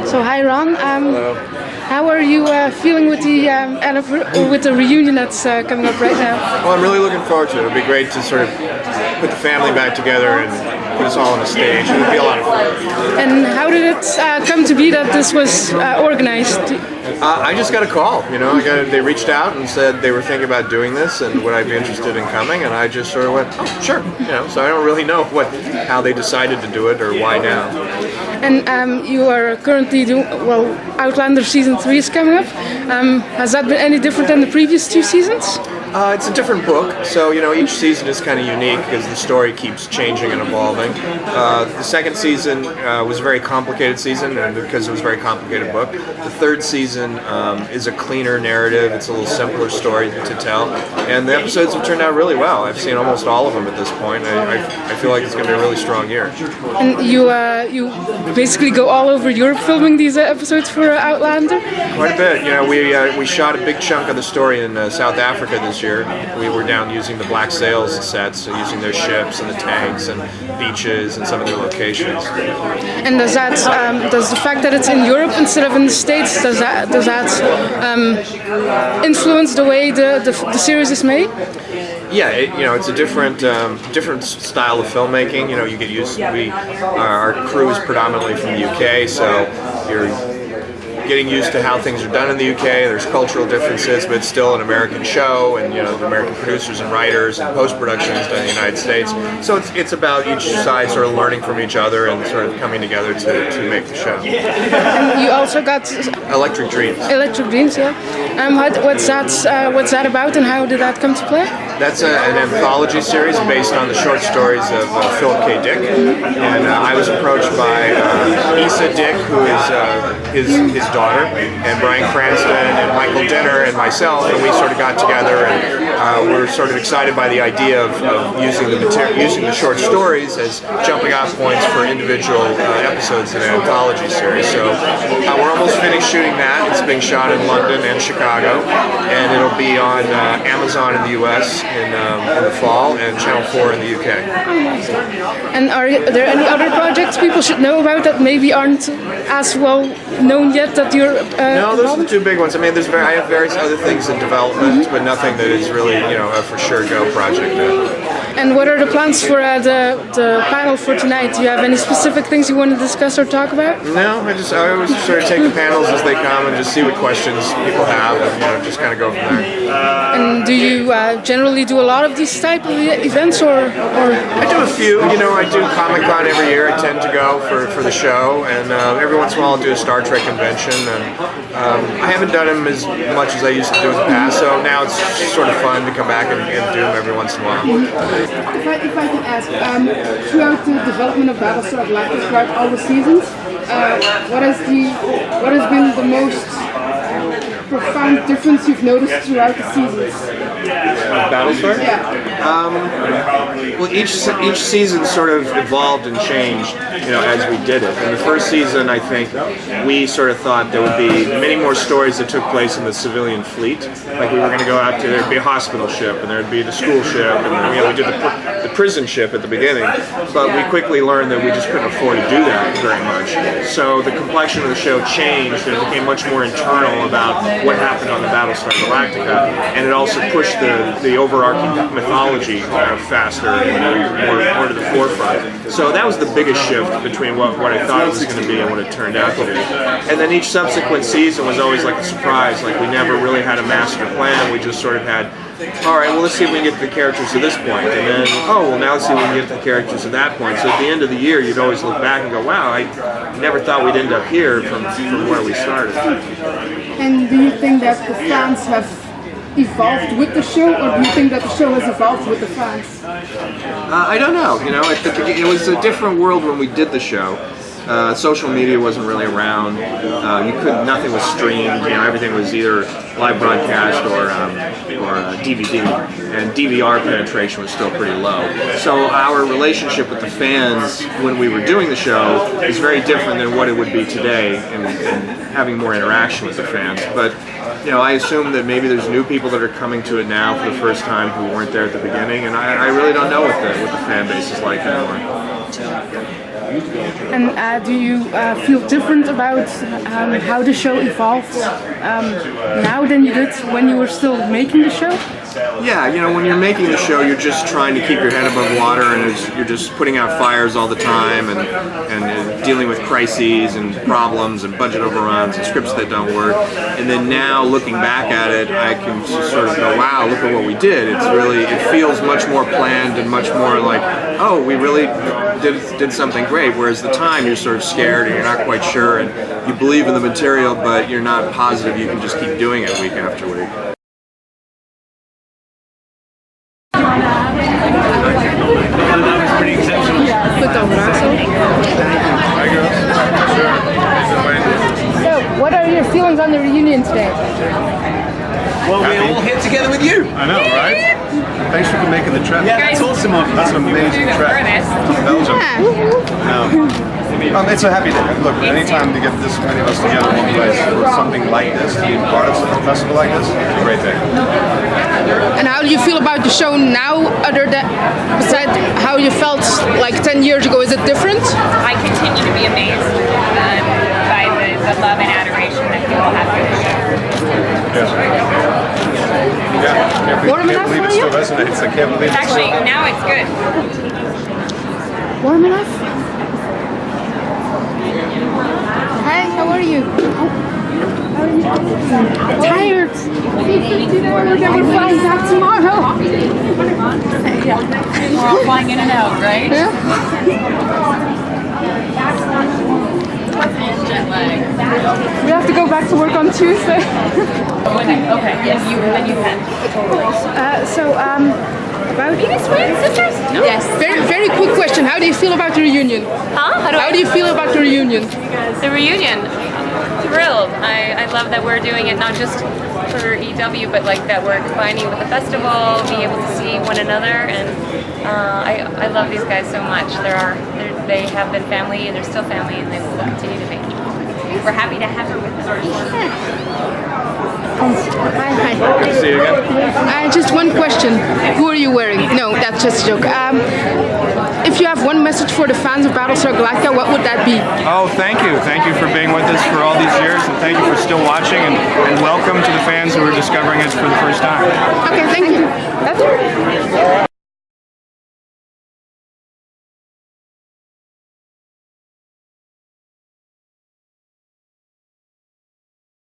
So hi Ron, Hello. how are you feeling with the reunion that's coming up right now? Well, I'm really looking forward to it. It'll be great to sort of put the family back together and put us all on the stage. It'll be a lot of fun. And how did it come to be that this was organized? I just got a call, they reached out and said they were thinking about doing this and would I be interested in coming, and I just sort of went, oh, sure, so I don't really know how they decided to do it or why now. And you are currently doing, Outlander season 3 is coming up. Has that been any different than the previous 2 seasons? It's a different book, so each season is kind of unique because the story keeps changing and evolving. The second season was a very complicated season, and because it was a very complicated book. The third season is a cleaner narrative. It's a little simpler story to tell, and the episodes have turned out really well. I've seen almost all of them at this point. I feel like it's going to be a really strong year. And you basically go all over Europe filming these episodes for Outlander? Quite a bit. We shot a big chunk of the story in South Africa this year. We were down using the Black Sails sets, so using their ships and the tanks and beaches and some of their locations. And does the fact that it's in Europe instead of in the States, does that influence the way the series is made? Yeah, it's a different style of filmmaking. You get used. Our crew is predominantly from the UK, so you're getting used to how things are done in the UK. There's cultural differences, but it's still an American show, and the American producers and writers and post-production is done in the United States. So it's about each side sort of learning from each other and sort of coming together to make the show. And you also got Electric Dreams. Electric Dreams, yeah. What's that about, and how did that come to play? That's an anthology series based on the short stories of Philip K. Dick, and I was approached by Issa Dick, who is his daughter, and Bryan Cranston and Michael Dinner and myself, and we sort of got together and we're sort of excited by the idea of using the short stories as jumping off points for individual episodes in an anthology series. So we're almost finished shooting that. It's being shot in London and Chicago, and it'll be on Amazon in the US in the fall and Channel 4 in the UK. And are there any other projects people should know about that maybe aren't as well known yet that you're No, those are the 2 big ones. I mean, I have various other things in development, but nothing that is really, a for sure go project. And what are the plans for the panel for tonight? Do you have any specific things you want to discuss or talk about? No, I always sort of take the panels as they come and just see what questions people have, and just kind of go from there. And do you generally do a lot of these type of events, or? I do a few. I do Comic-Con every year. I tend to go for the show, and every once in a while I'll do a Star Trek convention. And I haven't done them as much as I used to do in the past, so now it's sort of fun to come back and do them every once in a while. If I can ask, throughout the development of Battlestar Galactica, throughout all the seasons, what has been the most profound difference you've noticed throughout the seasons? Battlestar? Yeah. Well, each season sort of evolved and changed, as we did it. In the first season, I think we sort of thought there would be many more stories that took place in the civilian fleet. Like we were going to go out to, there'd be a hospital ship, and there'd be the school ship, and we did the prison ship at the beginning. But we quickly learned that we just couldn't afford to do that very much. So the complexion of the show changed, and it became much more internal about what happened on the Battlestar Galactica, and it also pushed the overarching mythology faster and more to the forefront. So that was the biggest shift between what I thought it was going to be and what it turned out to be. And then each subsequent season was always like a surprise. Like we never really had a master plan. We just sort of had, all right, well, let's see if we can get to the characters to this point, and then, oh, well, now let's see if we can get to the characters to that point. So at the end of the year, you'd always look back and go, wow, I never thought we'd end up here from where we started. And do you think that the fans have evolved with the show, or do you think that the show has evolved with the fans? I don't know. You know, it was a different world when we did the show. Social media wasn't really around. Nothing was streamed. You know, everything was either live broadcast or DVD, and DVR penetration was still pretty low. So our relationship with the fans when we were doing the show is very different than what it would be today, and having more interaction with the fans. But you know, I assume that maybe there's new people that are coming to it now for the first time who weren't there at the beginning, and I really don't know what the fan base is like anymore. And do you feel different about how the show evolved now than you did when you were still making the show? Yeah, you know, when you're making the show, you're just trying to keep your head above water, and you're just putting out fires all the time, and dealing with crises and problems and budget overruns and scripts that don't work. And then now, looking back at it, I can just sort of go, wow, look at what we did. It feels much more planned and much more like, oh, we really did something great. Whereas the time, you're sort of scared and you're not quite sure, and you believe in the material, but you're not positive you can just keep doing it week after week. So, what are your feelings on the reunion today? Well, we're all here together with you. I know, right? Thanks for making the trip. Yeah, that's awesome of you. That's an amazing trip to Belgium. It's a happy day. Look, anytime to get this many of us together in one place for something like this, to be part of a festival like this, it's a great day. And how do you feel about the show now, besides how you felt like 10 years ago? Is it different? I continue to be amazed by the love and adoration that people have for the show. Yeah. Warm Can't enough believe for it still you? resonates. I can't believe it's Actually, now it's good. Warm enough? Hi, how are you? Tired. Then we're flying back tomorrow. Yeah. We're all flying in and out, right? Yeah. Jet lag. We have to go back to work on Tuesday. Okay, yes, then you can. About Are you guys twin sisters? No. Yes. Very quick question. How do you feel about the reunion? Huh? How do you feel about the reunion? The reunion. Thrilled. I love that we're doing it not just for EW, but like that we're combining with the festival, being able to see one another, and I love these guys so much. They have been family, and they're still family, and they will continue to be. We're happy to have her with us. Hi. Good to see you again. Just one question. Who are you wearing? No, that's just a joke. If you have one message for the fans of Battlestar Galactica, what would that be? Oh, thank you. Thank you for being with us for all these years, and thank you for still watching, and welcome to the fans who are discovering us for the first time. Okay, thank you. That's it.